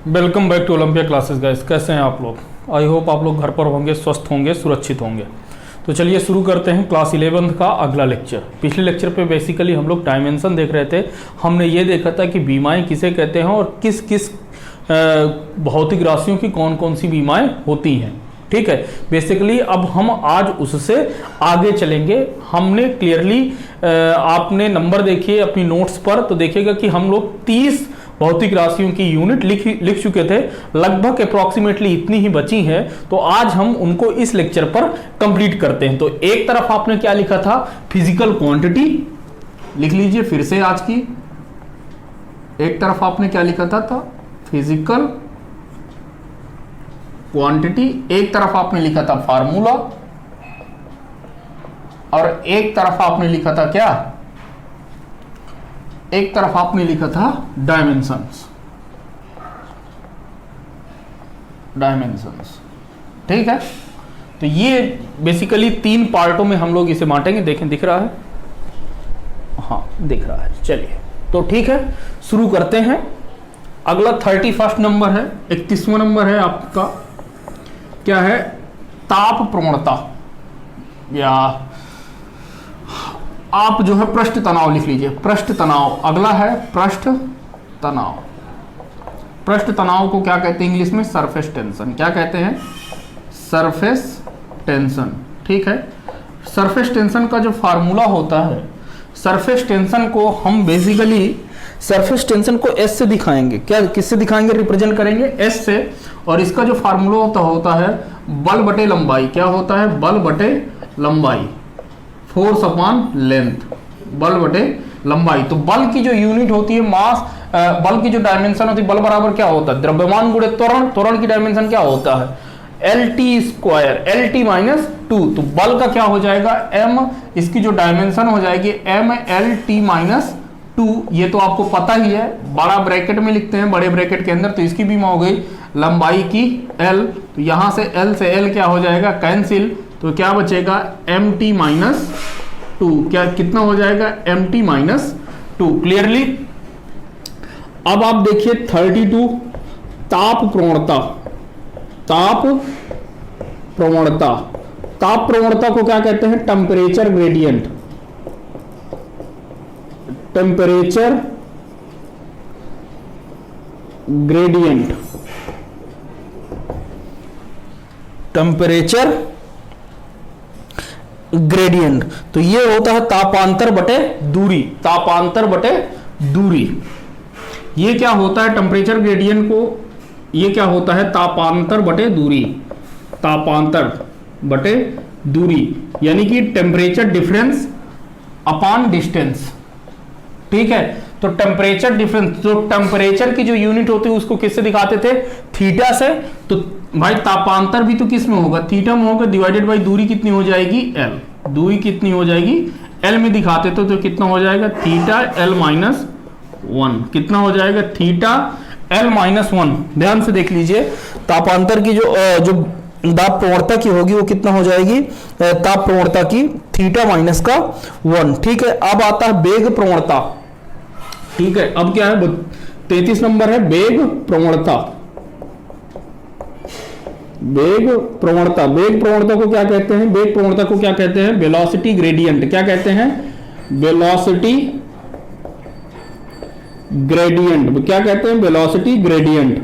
Welcome back to Olympia classes guys. कैसे हैं आप लोग? आई होप आप लोग घर पर होंगे, स्वस्थ होंगे, सुरक्षित होंगे। तो चलिए शुरू करते हैं क्लास 11th का अगला लेक्चर। पिछले लेक्चर पे बेसिकली हम लोग डायमेंशन देख रहे थे। हमने ये देखा था कि बीमाएं किसे कहते हैं और किस किस भौतिक राशियों की कौन कौन सी बीमाएं होती हैं। ठीक है, बेसिकली अब हम आज उससे आगे चलेंगे। हमने क्लियरली आपने नंबर देखिए अपनी नोट्स पर, तो देखिएगा कि हम लोग 30 भौतिक राशियों की यूनिट लिख चुके थे। लगभग अप्रॉक्सीमेटली इतनी ही बची हैं, तो आज हम उनको इस लेक्चर पर कंप्लीट करते हैं। तो एक तरफ आपने क्या लिखा था? फिजिकल क्वांटिटी लिख लीजिए फिर से आज की। एक तरफ आपने क्या लिखा था? Physical quantity. एक तरफ आपने लिखा था फार्मूला, और एक तरफ आपने लिखा था क्या? एक तरफ आपने लिखा था डायमेंशंस। ठीक है, तो ये बेसिकली 3 पार्टों में हम लोग इसे बांटेंगे। देखें, दिख रहा है? हाँ, दिख रहा है। चलिए, तो ठीक है, शुरू करते हैं। अगला 31 नंबर है, 31वां नंबर है आपका। क्या है? ताप प्रवणता, या आप जो है पृष्ठ तनाव लिख लीजिए। पृष्ठ तनाव अगला है, पृष्ठ तनाव। पृष्ठ तनाव को क्या कहते हैं इंग्लिश में? Surface tension. क्या कहते हैं? Surface tension. ठीक है, सरफेस टेंशन का जो फार्मूला होता है, सरफेस टेंशन को हम बेसिकली सरफेस टेंशन को एस से दिखाएंगे। क्या, किससे दिखाएंगे? रिप्रेजेंट करेंगे एस से। और इसका जो फार्मूला होता है बल बटे लंबाई। क्या होता है? बल बटे लंबाई, फोर्स अपॉन लेंथ, बल बटे लंबाई। तो बल की जो यूनिट होती है मास, बल की जो डायमेंशन होती है, बल बराबर क्या होता है? द्रव्यमान गुणे त्वरण। त्वरण की डायमेंशन क्या होता है? LT square, LT minus 2। तो बल का क्या हो जाएगा? M, इसकी जो डायमेंशन हो जाएगी MLT माइनस 2। ये तो आपको पता ही है, बड़ा ब्रैकेट में लिखते हैं, बड़े ब्रैकेट के अंदर। तो इसकी भी हो गई लंबाई की L। तो यहां से L से L क्या हो जाएगा? कैंसिल। तो क्या बचेगा? MT minus 2। क्या, कितना हो जाएगा? MT minus 2। क्लियरली? अब आप देखिए 32, ताप प्रवणता। ताप प्रवणता, ताप प्रवणता को क्या कहते हैं? Temperature gradient. Temperature gradient, temperature gradient. तो ये होता है तापांतर बटे दूरी। तापांतर बटे दूरी, ये क्या होता है? टेम्परेचर ग्रेडियंट को, ये क्या होता है? तापांतर बटे दूरी। तापांतर बटे दूरी, यानी कि टेम्परेचर डिफरेंस अपॉन डिस्टेंस। ठीक है, तो टेम्परेचर डिफरेंस, तो टेम्परेचर की जो यूनिट होती है उसको किससे दिखाते थे? थीटा से। तो भाई तापांतर भी तो किस में होगा? थीटा में होगा, डिवाइडेड बाई दूरी कितनी हो जाएगी? L। दूरी कितनी हो जाएगी? L में दिखाते तो कितना हो जाएगा? Theta L minus 1। कितना हो जाएगा? Theta L minus 1। ध्यान से देख लीजिए, तापांतर की जो दाब प्रवणता की होगी वो कितना हो जाएगी? ताप प्रवणता की थीटा माइनस का 1। ठीक है, अब आता है वेग प्रवणता। ठीक है, अब क्या है? 33 नंबर है, वेग प्रवणता। वेग प्रवणता, वेग प्रवणता को क्या कहते हैं? वेग प्रवणता को क्या कहते हैं? Velocity gradient. क्या कहते हैं? Velocity gradient. क्या कहते हैं? Velocity gradient.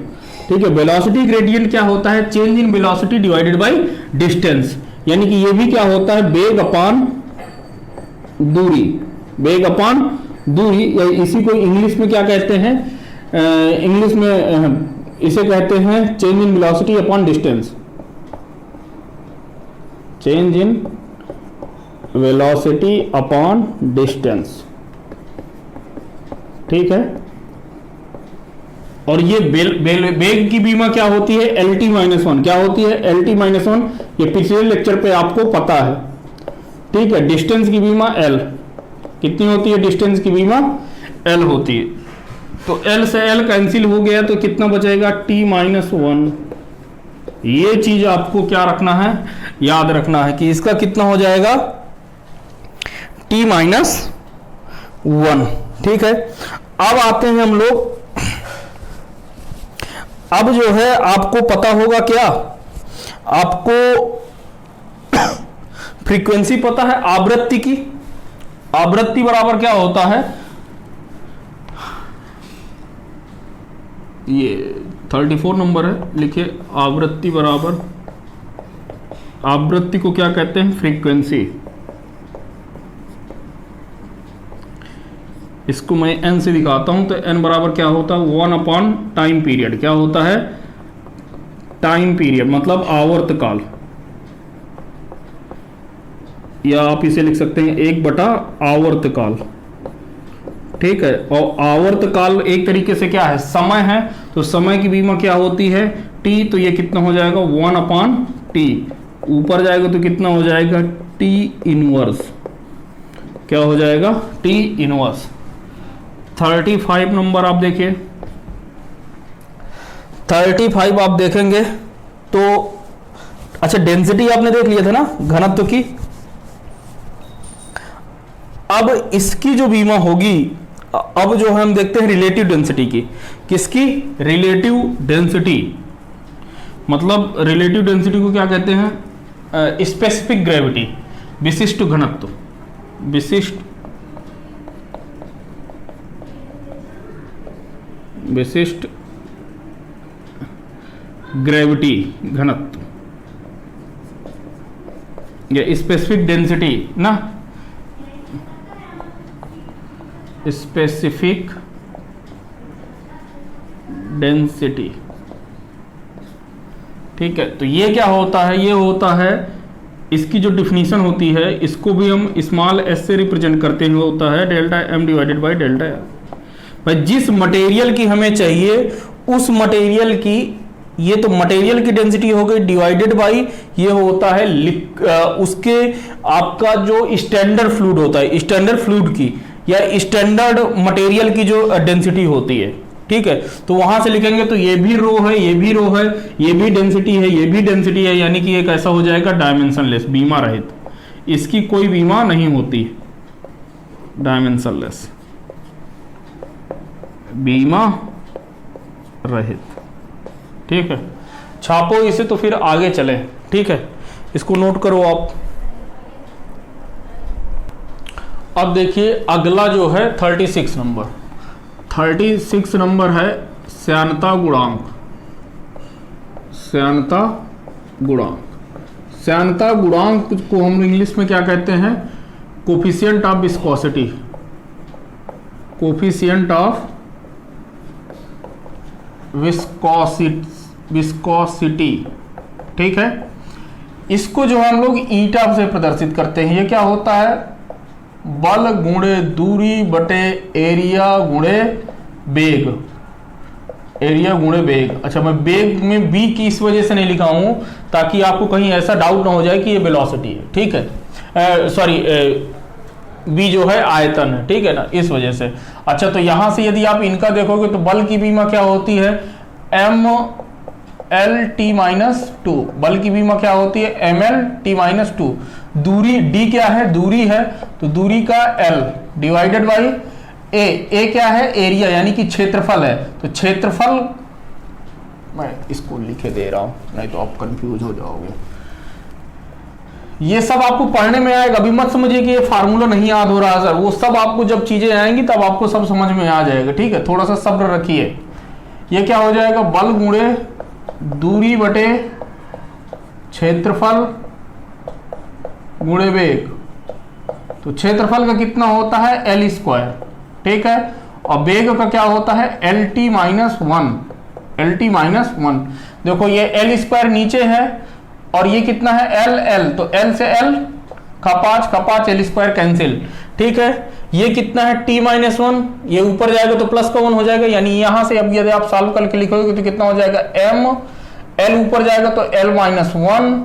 ठीक है, वेलोसिटी ग्रेडियंट क्या होता है? Change in velocity divided by distance. यानी कि ये भी क्या होता है? वेग अपान दूरी। वेग अपान दूरी, इसी को इंग्लिश में क्या कहते हैं? इंग्लिश में इसे कहते हैं change in velocity upon distance. Change in velocity upon distance. ठीक है, और ये वेग की बीमा क्या होती है? LT minus 1। क्या होती है? LT minus 1। ये पिछले लेक्चर पे आपको पता है। ठीक है, डिस्टेंस की बीमा L कितनी होती है? डिस्टेंस की बीमा L होती है। तो L से L कैंसिल हो गया, तो कितना बचेगा? T minus 1। ये चीज आपको क्या रखना है? याद रखना है कि इसका कितना हो जाएगा? T minus 1। ठीक है, अब आते हैं हम लोग अब जो है आपको पता होगा क्या, आपको फ्रीक्वेंसी पता है आवृत्ति की। आवृत्ति बराबर क्या होता है, ये 34 नंबर है, लिखिए आवृत्ति बराबर, आवृत्ति को क्या कहते हैं, फ्रीक्वेंसी। इसको मैं n से दिखाता हूं तो n बराबर क्या होता है, 1 अपॉन टाइम पीरियड। क्या होता है, टाइम पीरियड मतलब आवर्तकाल, या आप इसे लिख सकते हैं 1 बटा आवर्तकाल। ठीक है, और आवर्तकाल एक तरीके से क्या है, समय है, तो समय की बीमा क्या होती है, t, तो ये कितना हो जाएगा 1 अपॉन टी, ऊपर जाएगा तो कितना हो जाएगा t इनवर्स, क्या हो जाएगा t इनवर्स। 35 नंबर आप देखिए, 35 आप देखेंगे तो अच्छा डेंसिटी आपने देख लिया था ना घनत्व की। अब इसकी जो बीमा होगी, अब जो हम देखते हैं रिलेटिव डेंसिटी की, किसकी, रिलेटिव डेंसिटी, मतलब रिलेटिव डेंसिटी को क्या कहते हैं, स्पेसिफिक ग्रेविटी, विशिष्ट घनत्व, विशिष्ट ग्रेविटी घनत्व, या स्पेसिफिक डेंसिटी ना, स्पेसिफिक डेंसिटी। ठीक है, तो ये क्या होता है, ये होता है, इसकी जो डिफिनीशन होती है, इसको भी हम स्मॉल एस से रिप्रेजेंट करते हैं, होता है delta M divided by delta L. भाई जिस मटेरियल की हमें चाहिए उस मटेरियल की, ये तो मटेरियल की डेंसिटी हो गई, डिवाइडेड बाई ये होता है उसके आपका जो स्टैंडर्ड फ्लूइड होता है, स्टैंडर्ड फ्लूइड की या स्टैंडर्ड मटेरियल की जो डेंसिटी होती है। ठीक है, तो वहां से लिखेंगे तो ये भी रो है, ये भी रो है, ये भी डेंसिटी है, ये भी डेंसिटी है, यानी कि एक ऐसा हो जाएगा डायमेंशनलेस, बीमा रहित, इसकी कोई बीमा नहीं होती, डायमेंशनलेस, बीमा रहित। ठीक है, छापो इसे तो फिर आगे चले। ठीक है, इसको नोट करो आप। अब देखिए अगला जो है 36 नंबर, 36 नंबर है श्यानता गुणांक। श्यानता गुणांक, श्यानता गुणांक को हम इंग्लिश में क्या कहते हैं, coefficient of viscosity, coefficient of viscosity. ठीक है, इसको जो हम लोग ईटा से प्रदर्शित करते हैं, ये क्या होता है, बल गुणे दूरी बटे एरिया गुणे वेग, एरिया गुणे वेग। अच्छा, मैं वेग में बी की इस वजह से नहीं लिखा हूं ताकि आपको कहीं ऐसा डाउट ना हो जाए कि ये वेलोसिटी है। ठीक है, सॉरी, बी जो है आयतन है, ठीक है ना, इस वजह से। अच्छा, तो यहां से यदि आप इनका देखोगे तो बल की बीमा क्या होती है, M L T minus two, बल की बीमा क्या होती है, M L T minus two. दूरी डी क्या है, दूरी है, तो दूरी का एल डिवाइडेड बाई ए क्या है, एरिया यानी कि क्षेत्रफल है, तो क्षेत्रफल, मैं इसको लिखे दे रहा हूं नहीं तो आप कंफ्यूज हो जाओगे। ये सब आपको पढ़ने में आएगा, अभी मत समझिए कि ये फार्मूला नहीं याद हो रहा सर, वो सब आपको जब चीजें आएंगी तब आपको सब समझ में आ जाएगा। ठीक है, थोड़ा सा सब्र रखिए। ये क्या हो जाएगा, बल गुणे दूरी बटे क्षेत्रफल गुणे वेग, तो क्षेत्रफल का कितना होता है, एल स्क्वायर। ठीक है, और वेग का क्या होता है, L T minus one, L T minus one. देखो ये एल स्क्वायर नीचे है और ये कितना है, एल एल, तो एल से एल का 5 एल स्क्वायर कैंसिल। ठीक है, ये कितना है, टी माइनस वन, ये ऊपर जाएगा तो प्लस का 1 हो जाएगा, यानी यहां से अब यदि आप सॉल्व करके लिखोगे तो कितना हो जाएगा, एम एल ऊपर जाएगा तो एल माइनस वन,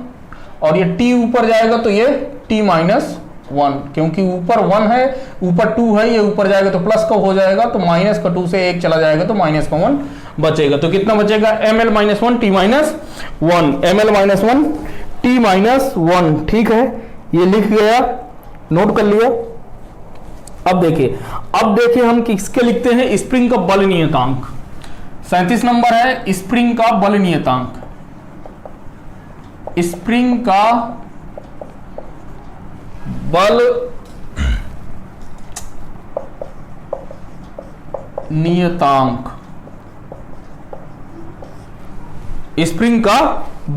और ये टी ऊपर जाएगा तो ये टी माइनस वन, क्योंकि ऊपर 1 है, ऊपर 2 है, ये ऊपर जाएगा तो प्लस का हो जाएगा, तो माइनस का 2 से 1 चला जाएगा तो माइनस का 1 बचेगा। तो कितना बचेगा, M L minus one T minus one, M L minus one T minus one. ठीक है, ये लिख गया, नोट कर लिया। अब देखिए हम किसके लिखते हैं, स्प्रिंग का बल नियतांक। 37 नंबर है स्प्रिंग का बल नियतांक। स्प्रिंग का बल नियतांक। स्प्रिंग का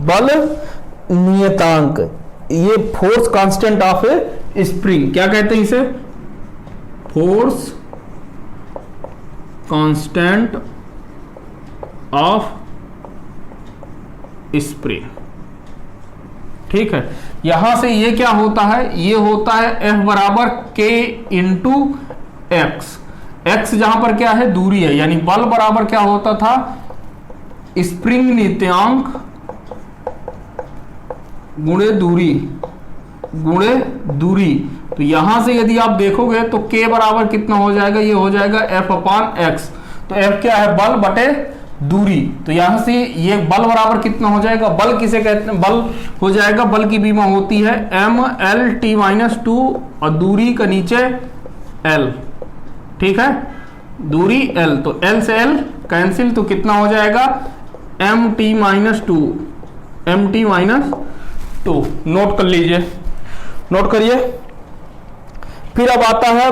बल नियतांक, ये force constant of A spring, क्या कहते हैं इसे? Force constant of spring. ठीक है, यहां से ये क्या होता है? ये होता है F बराबर K इंटू एक्स। एक्स जहां पर क्या है? दूरी है, यानी बल बराबर क्या होता था? स्प्रिंग नियतांक गुणे दूरी, गुणे दूरी। तो यहां से यदि आप देखोगे तो K बराबर कितना हो जाएगा? ये हो जाएगा F अपान एक्स। तो F क्या है? बल बटे दूरी। तो यहां से ये बल बराबर कितना हो जाएगा? बल किसे कहते हैं? बल हो जाएगा, बल की बीमा होती है mL_t-2 और दूरी का नीचे L। ठीक है, दूरी L, तो L से L कैंसिल, तो कितना हो जाएगा? mt-2, mt-2। नोट कर लीजिए, नोट करिए। फिर अब आता है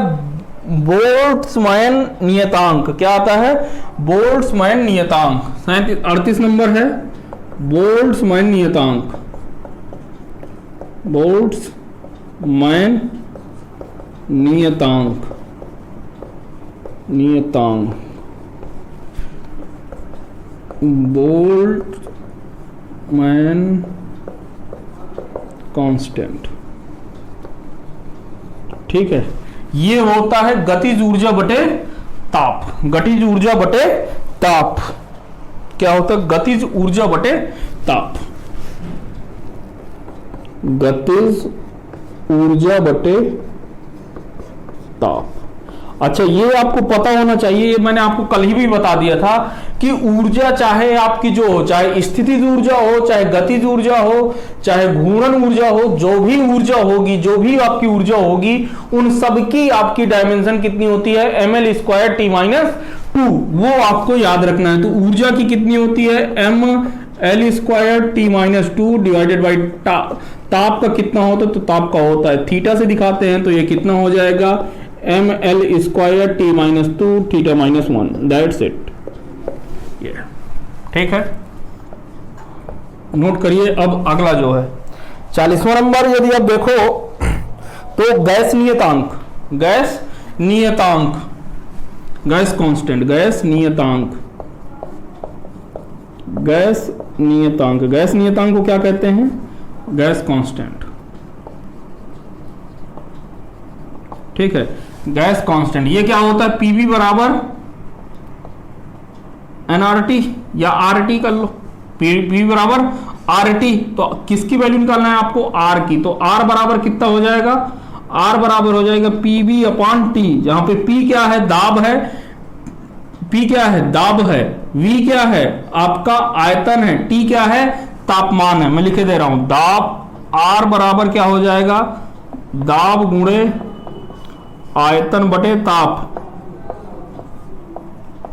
बोल्ट्जमैन नियतांक। क्या आता है? बोल्ट्जमैन नियतांक। 38 नंबर है बोल्ट्जमैन नियतांक। बोल्ट्जमैन नियतांक, नियतांक बोल्ट्जमैन कांस्टेंट। ठीक है, ये होता है गतिज ऊर्जा बटे ताप। गतिज ऊर्जा बटे ताप क्या होता है? गतिज ऊर्जा बटे ताप। गतिज ऊर्जा बटे ताप। अच्छा, ये आपको पता होना चाहिए, ये मैंने आपको कल ही भी बता दिया था कि ऊर्जा चाहे आपकी जो हो, चाहे स्थितिज ऊर्जा हो, चाहे गतिज ऊर्जा हो, चाहे घूर्णन ऊर्जा हो, जो भी ऊर्जा होगी, जो भी आपकी ऊर्जा होगी, उन सबकी आपकी डायमेंशन कितनी होती है? mL²t-2। वो आपको याद रखना है। तो ऊर्जा की कितनी होती है? mL²t-2 डिवाइडेड बाई ताप का कितना होता है? तो ताप का होता है थीटा से दिखाते हैं, तो ये कितना हो जाएगा? mL²t-2 θ-1। That's it. ठीक है, नोट करिए। अब अगला जो है 40वां नंबर, यदि आप देखो तो गैस नियतांक। गैस नियतांक, गैस कांस्टेंट, गैस नियतांक, गैस नियतांक। गैस नियतांक को क्या कहते हैं? Gas constant. ठीक है, गैस कांस्टेंट। ये क्या होता है? पीवी बराबर एनआरटी या आरटी कर लो। पी बराबर आरटी, तो किसकी वैल्यू निकालना है आपको? आर की। तो आर बराबर कितना हो जाएगा? आर बराबर हो जाएगा पीवी अपान टी, जहां पे पी क्या है? दाब है। पी क्या है? दाब है। वी क्या है? आपका आयतन है। टी क्या है? तापमान है। मैं लिखे दे रहा हूं, दाब। आर बराबर क्या हो जाएगा? दाब गुणे आयतन बटे ताप।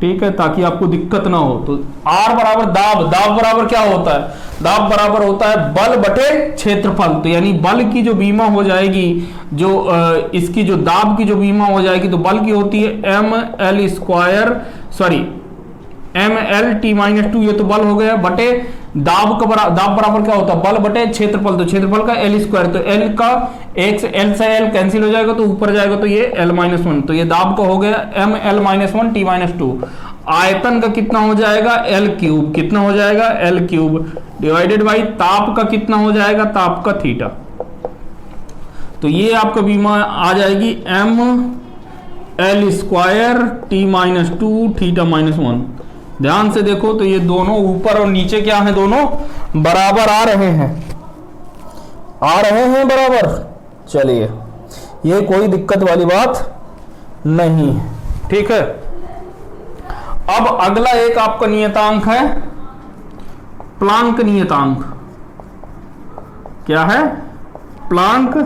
ठीक है, ताकि आपको दिक्कत ना हो। तो R बराबर दाब। दाब बराबर क्या होता है? दाब बराबर होता है बल बटे क्षेत्रफल। तो यानी बल की जो बीमा हो जाएगी, जो इसकी जो दाब की जो बीमा हो जाएगी, तो बल की होती है mL², ये तो बल हो गया, बटे दाब का दाब बराबर क्या होता है? बल बटे क्षेत्रफल। तो क्षेत्रफल का L², तो L का L से L कैंसिल हो जाएगा, तो ऊपर जाएगा, तो ये L-1। तो ये दाब का हो गया mL-1 t-2। आयतन का कितना हो जाएगा? L3। कितना हो जाएगा? L3 डिवाइडेड बाई ताप का कितना हो जाएगा? ताप का थीटा। तो ये आपका बीमा आ जाएगी mL²t-2 θ-1। ध्यान से देखो तो ये दोनों ऊपर और नीचे क्या है? दोनों बराबर आ रहे हैं, आ रहे हैं बराबर। चलिए, ये कोई दिक्कत वाली बात नहीं। ठीक है, अब अगला एक आपका नियतांक है प्लांक नियतांक। क्या है? प्लांक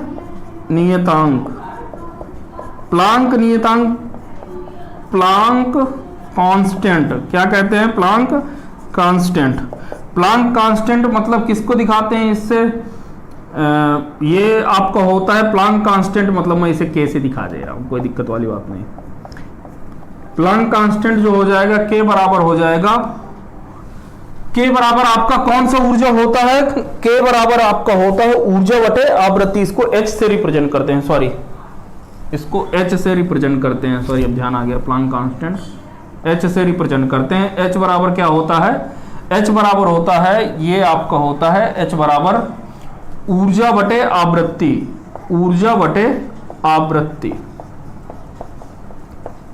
नियतांक। प्लांक नियतांक, प्लांक कांस्टेंट। क्या कहते हैं? Planck constant. प्लांक कांस्टेंट मतलब किसको दिखाते हैं इससे? ये आपका होता है प्लांक कांस्टेंट, मतलब मैं इसे के से दिखा दे रहा हूं, कोई दिक्कत वाली बात नहीं। प्लांक कांस्टेंट जो हो जाएगा के बराबर हो जाएगा, के बराबर आपका कौन सा ऊर्जा होता है? के बराबर आपका होता है ऊर्जा बटे आवृत्ति। इसको एच से रिप्रेजेंट करते हैं, सॉरी इसको एच से रिप्रेजेंट करते हैं, सॉरी अब ध्यान आ गया, प्लांक कांस्टेंट एच से रिप्रेजेंट करते हैं। एच बराबर क्या होता है? एच बराबर होता है, ये आपका होता है एच बराबर ऊर्जा बटे आवृत्ति, ऊर्जा बटे आवृत्ति।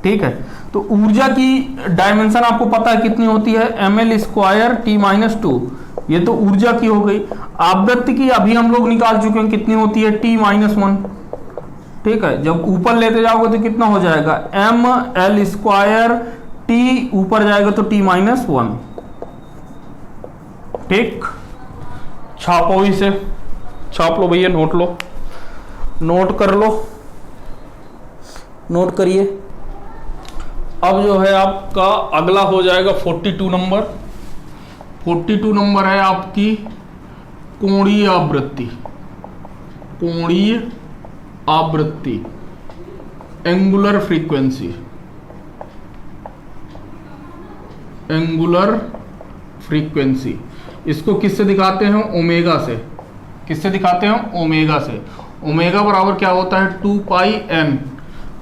ठीक है, तो ऊर्जा की डायमेंशन आपको पता है कितनी होती है? ml² T-2, ये तो ऊर्जा की हो गई। आवृत्ति की अभी हम लोग निकाल चुके हैं, कितनी होती है? T-1। ठीक है, जब ऊपर लेते जाओगे तो कितना हो जाएगा? ml² T, ऊपर जाएगा तो T-1। ठीक, छापो इसे, छाप लो भैया, नोट लो, नोट कर लो, नोट करिए। अब जो है आपका अगला हो जाएगा 42 नंबर। 42 नंबर है आपकी कोणीय आवृत्ति, कोणीय आवृत्ति, एंगुलर फ्रीक्वेंसी, एंगुलर फ्रीक्वेंसी। इसको किससे दिखाते हैं? ओमेगा से। किससे दिखाते हैं? ओमेगा से। ओमेगा बराबर क्या होता है? 2 पाई एन।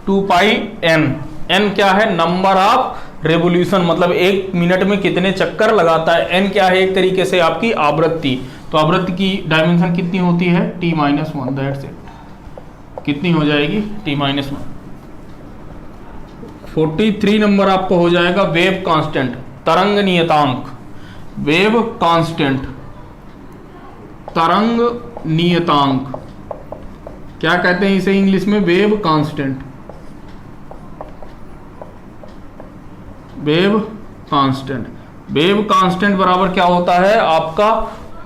2 पाई एन, एन क्या है? नंबर ऑफ रेवोल्यूशन, मतलब एक मिनट में कितने चक्कर लगाता है। एन क्या है? एक तरीके से आपकी आवृत्ति। तो आवृत्ति की डायमेंशन कितनी होती है? T-1, that's it. कितनी हो जाएगी? T-1। 43 नंबर आपको हो जाएगा वेव कांस्टेंट, तरंग नियतांक। वेव कांस्टेंट, तरंग नियतांक, क्या कहते हैं इसे इंग्लिश में? Wave constant, wave constant. Wave constant बराबर क्या होता है आपका?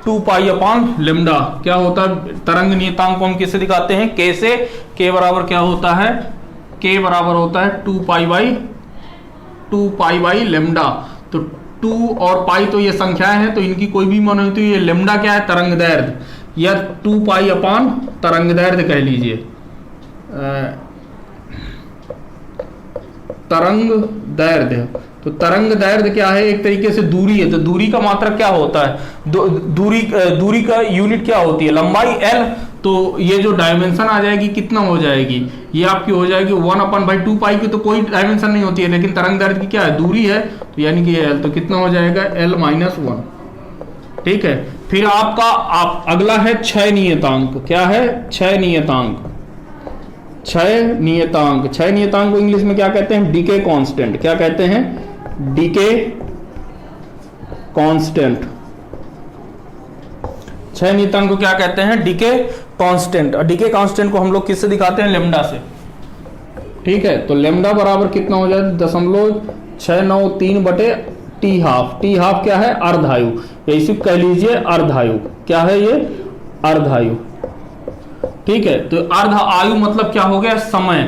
2 पाई अपॉन लेमडा। क्या होता है? तरंग नियतांक को हम किससे दिखाते हैं? के से। के बराबर क्या होता है? के बराबर होता है 2 पाई बाई लेमडा। तो 2 और पाई तो ये संख्याएं हैं, तो इनकी कोई भी मान होती है। ये लेमडा क्या है? तरंग दैर्ध्य, या 2 पाई अपॉन तरंग दैर्ध्य कह लीजिए। तरंग दैर्ध्य, तो तरंग दैर्ध्य क्या है? एक तरीके से दूरी है। तो दूरी का मात्रक क्या होता है? दूरी का यूनिट क्या होती है? लंबाई l। तो ये जो डायमेंशन आ जाएगी कितना हो जाएगी? ये आपकी हो जाएगी 1/2 पाई की तो कोई डायमेंशन नहीं होती है, लेकिन तरंग दैर्ध्य की क्या है? दूरी है, तो यानी कि l, तो कितना हो जाएगा? l-1। ठीक है, फिर आपका अगला है क्षय नियतांक। क्या है? क्षय नियतांक। क्षय नियतांक, क्षय नियतांक को इंग्लिश में क्या कहते हैं? Decay constant. क्या कहते हैं? Decay constant. क्षय नियतांक को क्या कहते हैं? Decay constant. और डीके कांस्टेंट को हम लोग किससे दिखाते हैं? लेमडा से। ठीक है, तो लेमडा बराबर कितना हो जाए? 0.693 बटे T-12। T-12 क्या है? अर्धायु, इसी कह लीजिए अर्धायु। क्या है ये? अर्धायु। ठीक है, तो अर्ध आयु मतलब क्या हो गया? समय।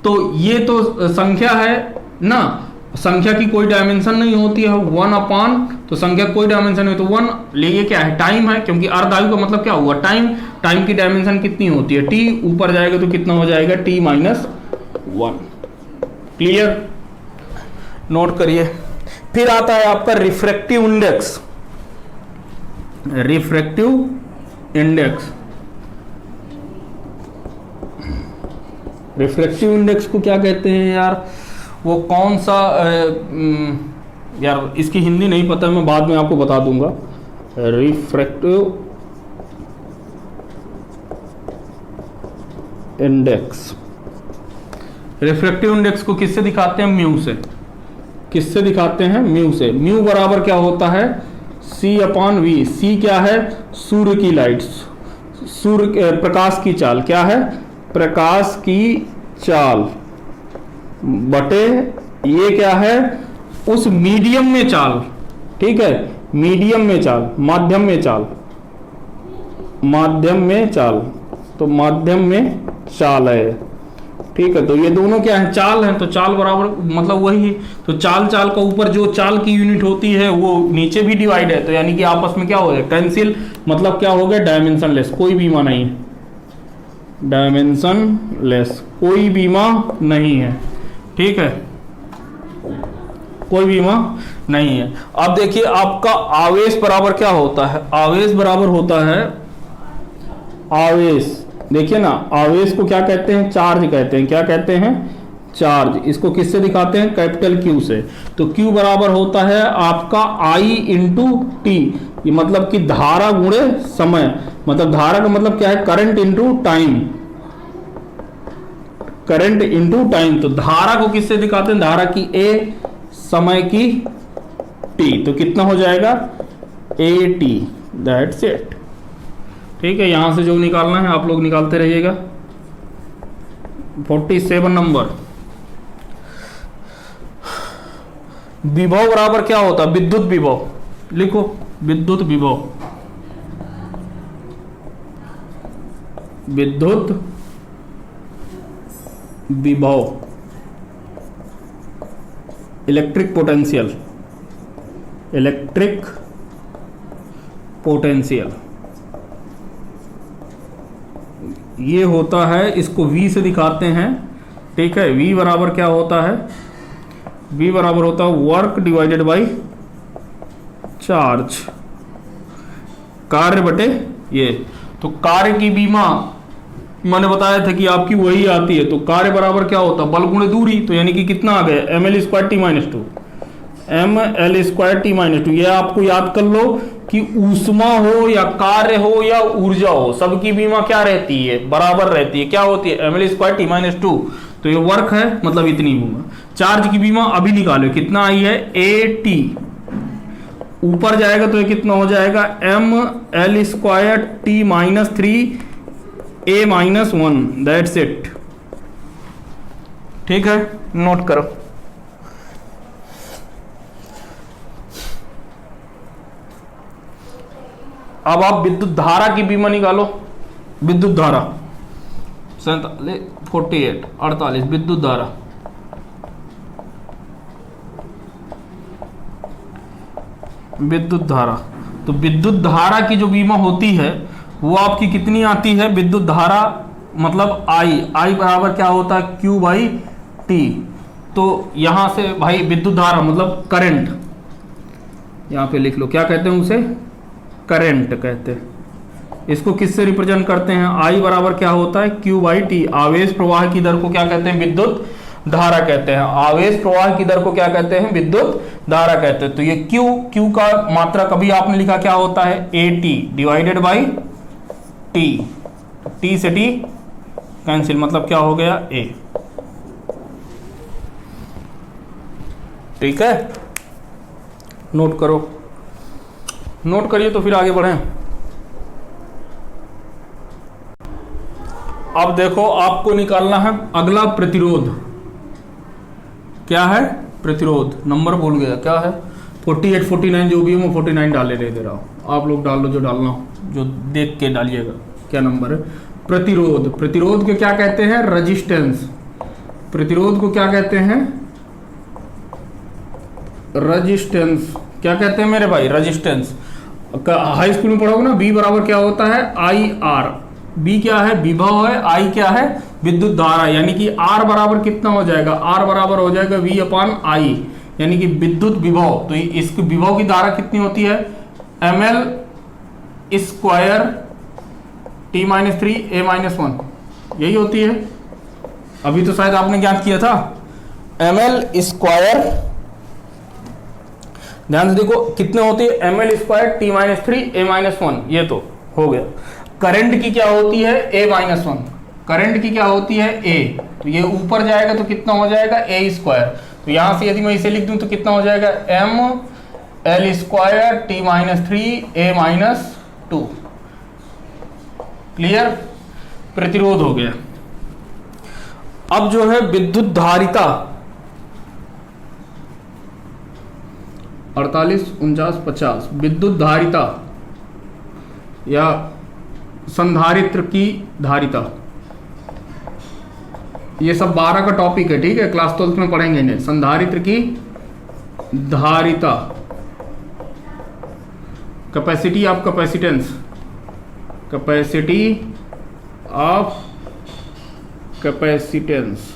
तो ये तो संख्या है ना, संख्या की कोई डायमेंशन नहीं होती है। 1 अपॉन, तो संख्या कोई डायमेंशन नहीं, तो 1 लिए क्या है? टाइम है, क्योंकि अर्ध आयु का मतलब क्या हुआ? टाइम। टाइम की डायमेंशन कितनी होती है? T, ऊपर जाएगा तो कितना हो जाएगा? T-1। क्लियर, नोट करिए। फिर आता है आपका refractive index. Refractive index, refractive index को क्या कहते हैं यार? वो कौन सा यार, इसकी हिंदी नहीं पता, मैं बाद में आपको बता दूंगा। रिफ्रैक्टिव इंडेक्स, रिफ्रैक्टिव इंडेक्स को किससे दिखाते हैं? म्यू से। किससे दिखाते हैं? म्यू से। म्यू बराबर क्या होता है? C/V। C क्या है? सूर्य की लाइट, सूर्य प्रकाश की चाल। क्या है? प्रकाश की चाल बटे ये क्या है? उस मीडियम में चाल। ठीक है, मीडियम में चाल, माध्यम में चाल, माध्यम में चाल, तो माध्यम में चाल है। ठीक है, तो ये दोनों क्या है, चाल है, तो चाल बराबर मतलब वही है, तो चाल चाल का ऊपर जो चाल की यूनिट होती है वो नीचे भी डिवाइड है, तो यानी कि आपस में क्या हो जाए, कैंसिल, मतलब क्या हो गया, डायमेंशनलेस, कोई बीमा नहीं है, डायमेंशनलेस, कोई बीमा नहीं है, ठीक है, कोई बीमा नहीं है। अब देखिए आपका आवेश बराबर क्या होता है, आवेश बराबर होता है, आवेश देखिए ना, आवेश को क्या कहते हैं, चार्ज कहते हैं, क्या कहते हैं, चार्ज। इसको किससे दिखाते हैं, कैपिटल क्यू से। तो क्यू बराबर होता है आपका आई इंटू टी, ये मतलब कि धारा गुणे समय, मतलब धारा का मतलब क्या है, current into time, current into time. तो धारा को किससे दिखाते हैं, धारा की ए, समय की टी, तो कितना हो जाएगा, ए टी, दैट्स इट, ठीक है। यहां से जो निकालना है आप लोग निकालते रहिएगा। 47 नंबर, विभव बराबर क्या होता है, विद्युत विभव, लिखो विद्युत विभव, विद्युत विभव, इलेक्ट्रिक पोटेंशियल, इलेक्ट्रिक पोटेंशियल, ये होता है, इसको V से दिखाते हैं, ठीक है। V बराबर क्या होता है, V बराबर होता है वर्क डिवाइडेड बाय चार्ज, कार्य बटे ये। तो कार्य की बीमा मैंने बताया था कि आपकी वही आती है, तो कार्य बराबर क्या होता है, बल गुणे दूरी, तो यानी कि कितना आ गया, ml square T minus to, ml square T minus to. ये आपको याद कर लो कि ऊष्मा हो या कार्य हो या ऊर्जा हो, सबकी बीमा क्या रहती है, बराबर रहती है, क्या होती है, ml square T minus to. तो ये वर्क है, मतलब इतनी बीमा। चार्ज की बीमा अभी निकालो, कितना आई है, AT, ऊपर जाएगा तो ये कितना हो जाएगा, ml square T minus 3 A minus 1, that's it, ठीक है, नोट करो। अब आप विद्युत धारा की बीमा निकालो, विद्युत धारा 48 विद्युत धारा, विद्युत धारा। तो विद्युत धारा की जो बीमा होती है वो आपकी कितनी आती है, विद्युत धारा मतलब आई बराबर क्या होता है, Q बाई टी। तो यहां से भाई विद्युत धारा मतलब करंट, यहां पे लिख लो, क्या कहते हैं उसे, करंट कहते हैं। इसको किससे रिप्रेजेंट करते हैं, आई बराबर क्या होता है, Q बाई टी। आवेश प्रवाह की दर को क्या कहते हैं, विद्युत धारा कहते हैं। आवेश प्रवाह की दर को क्या कहते हैं, विद्युत धारा कहते हैं। तो ये Q का मात्रा कभी आपने लिखा क्या होता है, AT divided by T, T से टी कैंसिल, मतलब क्या हो गया, A, ठीक है। नोट करो, नोट करिए तो फिर आगे बढ़ें। अब देखो आपको निकालना है अगला प्रतिरोध, क्या है, प्रतिरोध, नंबर भूल गया, क्या है, 48 49 जो भी है मैं 49 डाले दे रहा हूं, आप लोग डाल लो जो डालना हो, जो देख के डालिएगा क्या नंबर है। प्रतिरोध, प्रतिरोध को क्या कहते हैं, रेजिस्टेंस, प्रतिरोध को क्या कहते हैं, रेजिस्टेंस, क्या कहते हैं मेरे भाई, रेजिस्टेंस। हाई स्कूल में पढ़ोगे ना, बी बराबर क्या होता है, आई आर, बी क्या है, विभव है, आई क्या है, विद्युत धारा, यानी कि आर बराबर कितना हो जाएगा, आर बराबर हो जाएगा वी अपॉन आई, यानी कि विद्युत विभव। तो इसकी विभव की धारा कितनी होती है, ml square T minus 3 A minus 1, यही होती है। अभी तो शायद आपने ज्ञात किया था, ml स्क्वायर, ध्यान से देखो कितने होती है, ml square T minus 3 A minus 1, ये तो हो गया। करंट की क्या होती है, A माइनस 1, करंट की क्या होती है, A, तो ये ऊपर जाएगा तो कितना हो जाएगा, A स्क्वायर। तो यहां से यदि मैं इसे लिख दूं तो कितना हो जाएगा, ml square T minus 3 A minus 2, clear, प्रतिरोध हो गया। अब जो है विद्युत धारिता, 48 49 50, विद्युत धारिता या संधारित्र की धारिता, ये सब 12 का टॉपिक है, ठीक है, क्लास 12 में पढ़ेंगे इन्हें। संधारित्र की धारिता, capacity of capacitance, capacity of capacitance,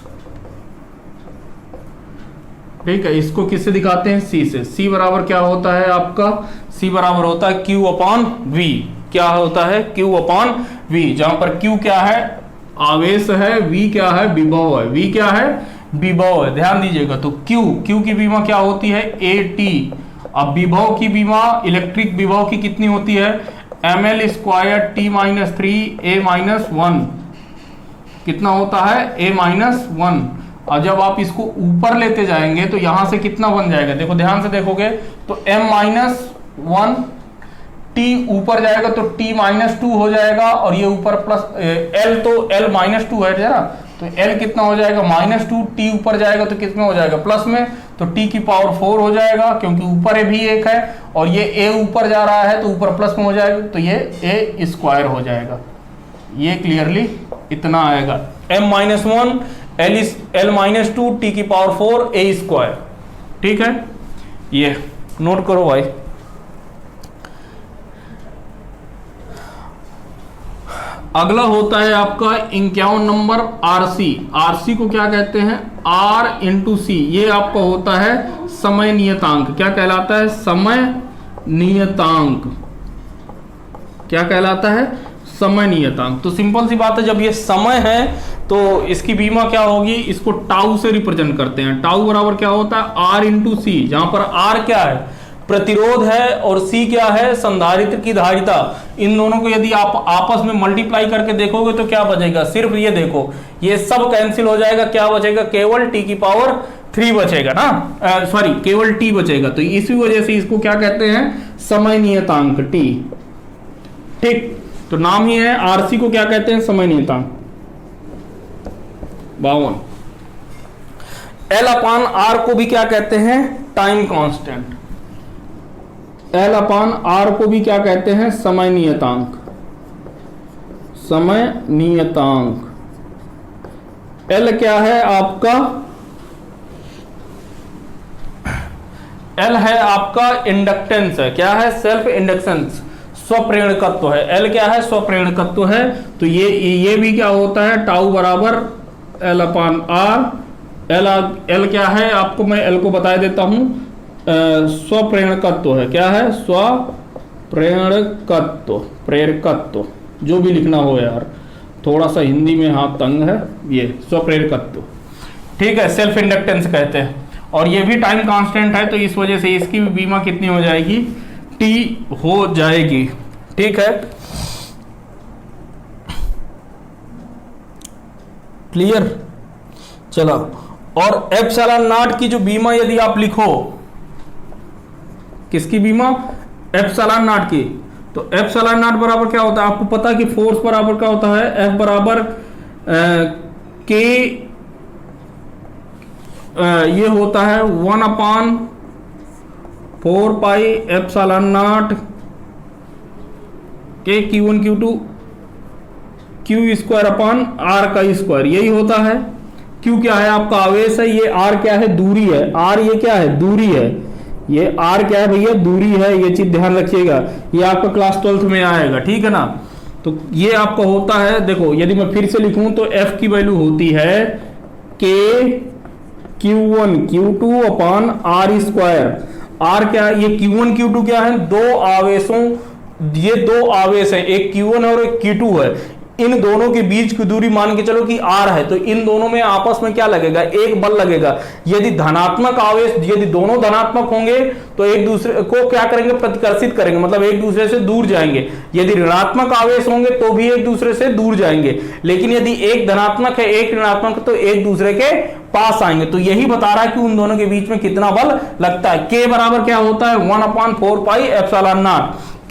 ठीक है। इसको किससे दिखाते हैं? सी से। सी बराबर क्या होता है आपका? सी बराबर होता है Q अपॉन V। क्या होता है? Q अपॉन V, जहां पर Q क्या है? आवेश है, V क्या है? विभव है। V क्या है? विभव है। ध्यान दीजिएगा, तो Q की विमा क्या होती है? AT। अब विभव की विमा, इलेक्ट्रिक विभव की कितनी होती है? ml square T-3 A-1। कितना होता है? A-1। और जब आप इसको ऊपर लेते जाएंगे तो यहां से कितना बन जाएगा? देखो, ध्यान से देखोगे तो m-1, t ऊपर जाएगा तो t-2 हो जाएगा, और ये ऊपर प्लस l, तो l-2 है ना, तो l कितना हो जाएगा? -2। t ऊपर जाएगा तो कितना हो जाएगा? प्लस में, तो t की पावर 4 हो जाएगा, क्योंकि ऊपर भी एक है और ये a ऊपर जा रहा है तो ऊपर प्लस में हो जाएगा, तो ये a स्क्वायर हो जाएगा। ये क्लियरली इतना आएगा, m-1 l-2 t की पावर 4 a स्क्वायर। ठीक है, ये नोट करो भाई। अगला होता है आपका 51 नंबर आरसी। आरसी को क्या कहते हैं? R इंटू सी। ये आपका होता है समय नियतांक। क्या कहलाता है? समय नियतांक। क्या कहलाता है? समय नियतांक। तो सिंपल सी बात है, जब ये समय है तो इसकी बीमा क्या होगी? इसको टाउ से रिप्रेजेंट करते हैं। टाउ बराबर क्या होता है? R इंटू सी, जहां पर R क्या है? प्रतिरोध है, और C क्या है? संधारित्र की धारिता। इन दोनों को यदि आप आपस में मल्टीप्लाई करके देखोगे तो क्या बचेगा? सिर्फ ये देखो, ये सब कैंसिल हो जाएगा। क्या बचेगा? केवल t की पावर 3 बचेगा ना, सॉरी, केवल t बचेगा। तो इसी वजह से इसको क्या कहते हैं? समय नियतांक t। ठीक, तो नाम ही है, आरसी को क्या कहते हैं? समय नियतांक। 52। L अपान R को भी क्या कहते हैं? Time constant. L अपान R को भी क्या कहते हैं? समय नियतांक। समय नियतांक। L क्या है आपका? L है आपका इंडक्टेंस है। क्या है? सेल्फ इंडक्टेंस, स्वप्रेरकत्व है। L क्या है? स्वप्रेरकत्व है। तो ये भी क्या होता है? टाउ बराबर L अपान R। L क्या है? आपको मैं L को बता देता हूं, स्वप्रेरकत्व है। क्या है? स्वप्रेरकत्व, प्रेरकत्व, जो भी लिखना हो यार, थोड़ा सा हिंदी में हाथ तंग है। ये स्वप्रेरकत्व, ठीक है, सेल्फ इंडक्टेंस कहते हैं। और ये भी टाइम कांस्टेंट है, तो इस वजह से इसकी भी बीमा कितनी हो जाएगी? T हो जाएगी। ठीक है, क्लियर? चलो, और एप्सिलॉन नॉट की जो बीमा यदि आप लिखो, किसकी बीमा? एप्सिलॉन नॉट की। तो एप्सिलॉन नॉट बराबर क्या होता है? आपको पता है कि फोर्स बराबर क्या होता है? F बराबर के, ये होता है 1/4 पाई एप्सिलॉन नॉट के Q1 Q2 Q square upon R का स्क्वायर। यही होता है। Q क्या है? आपका आवेश है। ये R क्या है? दूरी है। R ये क्या है? दूरी है। ये R क्या है भैया? दूरी है। ये चीज ध्यान रखिएगा, ये आपका क्लास 12 में आएगा। ठीक है ना? तो ये आपका होता है, देखो यदि मैं फिर से लिखूं तो F की वैल्यू होती है K Q1 Q2 upon R square. R क्या है? ये Q1 Q2 क्या है? दो आवेशों, ये दो आवेश है, एक Q1 और एक Q2 है। इन दोनों के बीच की दूरी मान के चलो कि R है, तो इन दोनों में आपस में क्या लगेगा? एक बल लगेगा। यदि धनात्मक आवेश, यदि दोनों धनात्मक होंगे तो एक दूसरे को क्या करेंगे? प्रतिकर्षित करेंगे, मतलब एक दूसरे से दूर जाएंगे। यदि ऋणात्मक आवेश होंगे तो भी एक दूसरे से दूर जाएंगे। लेकिन यदि एक धनात्मक है, एक ऋणात्मक, तो एक दूसरे के पास आएंगे। तो यही बता रहा है कि उन दोनों के बीच में कितना बल लगता है। K बराबर क्या होता है? 1/4 पाई एप्सिलॉन नॉट।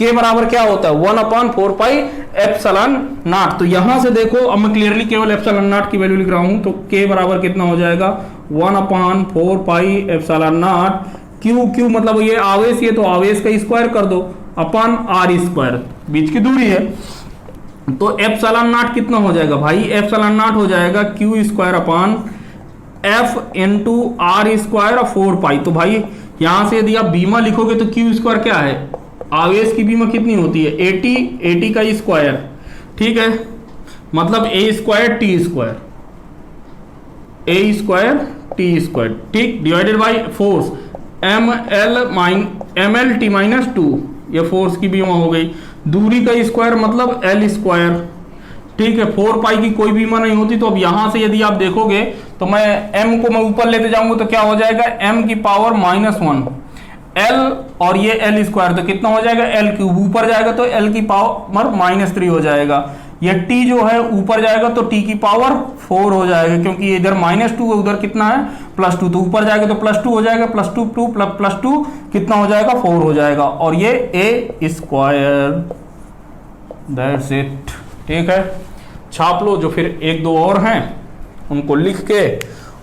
K बराबर क्या होता है? 1/4 पाई एप्सिलॉन नॉट। तो यहां से देखो, अब मैं क्लियरली केवल एप्सिलॉन नॉट की वैल्यू लिख रहा हूं, तो K बराबर कितना हो जाएगा? 1/4 पाई एप्सिलॉन नॉट। Q मतलब ये आवेश, ये तो आवेश का स्क्वायर कर दो, अपॉन R स्क्वायर, बीच की दूरी है। तो एप्सिलॉन नॉट कितना हो जाएगा भाई, एप्सिलॉन नॉट हो जाएगा q square upon F into r square और 4 पाई। तो भाई यहां से यदि आप बीमा लिखोगे तो क्यू स्क्वायर क्या है, आवेश की बीमा कितनी होती है 80, 80 का स्क्वायर, ठीक है, मतलब A square T square, A square T square, ठीक, divided by force M L T minus 2, ये फोर्स की बीमा हो गई। दूरी का स्क्वायर मतलब एल स्क्वायर, ठीक है, 4 पाई की कोई बीमा नहीं होती। तो अब यहां से यदि आप देखोगे तो मैं m को मैं ऊपर लेते जाऊंगा तो क्या हो जाएगा, m की पावर -1 l और ये एल स्क्वायर, तो कितना हो जाएगा एल क्यूब, ऊपर जाएगा तो एल की पावर -3 हो जाएगा। ये t जो है ऊपर जाएगा तो t की पावर 4 हो जाएगा, क्योंकि इधर -2 है, उधर कितना है +2, तो ऊपर जाएगा तो +2 हो जाएगा, +2 कितना हो जाएगा 4 हो जाएगा, और ये a स्क्वायर, दैट्स इट, ठीक है। छाप लो, जो फिर 1-2 और हैं उनको लिख के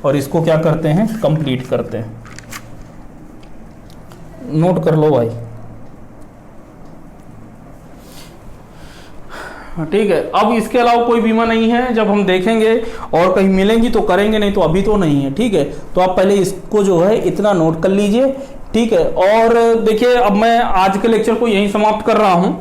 और इसको क्या करते हैं कंप्लीट करते हैं, नोट कर लो भाई, ठीक है। अब इसके अलावा कोई बीमा नहीं है, जब हम देखेंगे और कहीं मिलेंगी तो करेंगे, नहीं तो अभी तो नहीं है, ठीक है। तो आप पहले इसको जो है इतना नोट कर लीजिए, ठीक है। और देखिए अब मैं आज के लेक्चर को यहीं समाप्त कर रहा हूं,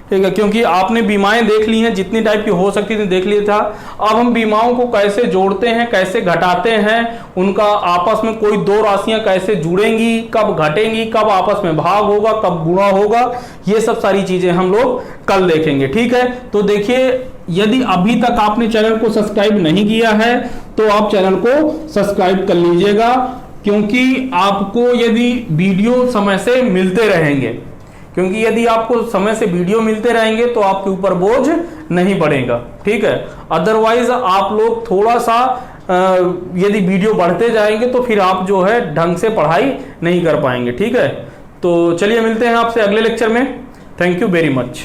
ठीक है, क्योंकि आपने बीमाएं देख ली हैं, जितनी टाइप की हो सकती थी देख लिया था। अब हम बीमाओं को कैसे जोड़ते हैं, कैसे घटाते हैं, उनका आपस में कोई दो राशियां कैसे जुड़ेंगी, कब घटेंगी, कब आपस में भाग होगा, कब गुणा होगा, ये सब सारी चीजें हम लोग कल देखेंगे, ठीक है। तो देखिए, यदि अभी तक आपने चैनल को सब्सक्राइब नहीं किया है तो आप चैनल को सब्सक्राइब कर लीजिएगा, क्योंकि आपको यदि वीडियो समय से मिलते रहेंगे, क्योंकि यदि आपको समय से वीडियो मिलते रहेंगे तो आपके ऊपर बोझ नहीं बढ़ेगा, ठीक है। अदरवाइज आप लोग थोड़ा सा यदि वीडियो बढ़ते जाएंगे तो फिर आप जो है ढंग से पढ़ाई नहीं कर पाएंगे, ठीक है। तो चलिए मिलते हैं आपसे अगले लेक्चर में। Thank you very much.